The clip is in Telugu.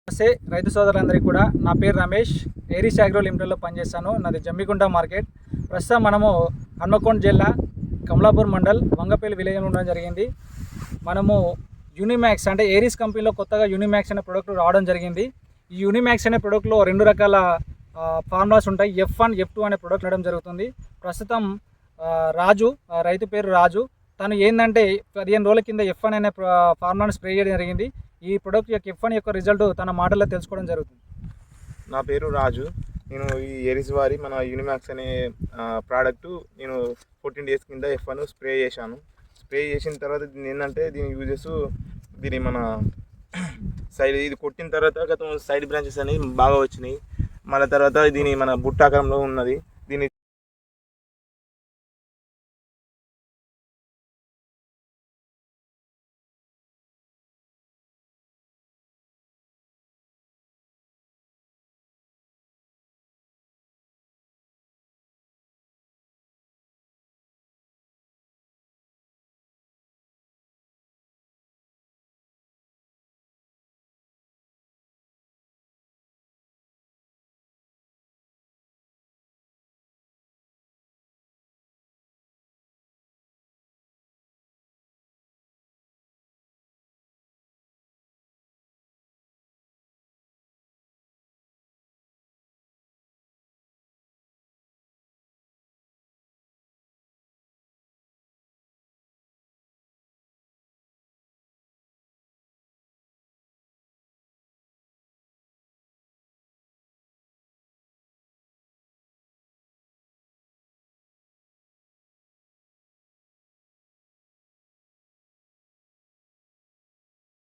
నమస్తే రైతు సోదరులందరికీ కూడా నా పేరు రమేష్. ఏరీస్ అగ్రో లిమిటెడ్లో పనిచేస్తాను. నాది జమ్మికుంట మార్కెట్. ప్రస్తుతం మనము హన్మకొండ జిల్లా కమలాపూర్ మండల్ వంగపల్లి విలేజ్లో ఉండడం జరిగింది. మనము యూనిమాక్స్ అంటే ఏరీస్ కంపెనీలో కొత్తగా యూనిమాక్స్ అనే ప్రోడక్ట్ రావడం జరిగింది. ఈ యూనిమాక్స్ అనే ప్రోడక్ట్లో రెండు రకాల ఫార్ములాస్ ఉంటాయి. F1, F2 అనే ప్రోడక్ట్ రావడం జరుగుతుంది. ప్రస్తుతం రాజు, రైతు పేరు రాజు, తను ఏంటంటే 15 రోజుల కింద F1 అనే ఫార్ములాను స్ప్రే చేయడం జరిగింది. ఈ ప్రోడక్ట్ యొక్క F1 యొక్క రిజల్ట్ తన మాటల్లో తెలుసుకోవడం జరుగుతుంది. నా పేరు రాజు. నేను ఈ ఏరీస్ వారి మన యూనిమాక్స్ అనే ప్రోడక్ట్ నేను 14 డేస్ కింద F1 స్ప్రే చేశాను. స్ప్రే చేసిన తర్వాత దీని ఏంటంటే దీని యూజెస్, దీని మన సైడ్ ఇది కొట్టిన తర్వాత సైడ్ బ్రాంచెస్ అనేవి బాగా వచ్చినాయి. మళ్ళీ తర్వాత దీని మన బుట్టాకారంలో ఉన్నది. దీని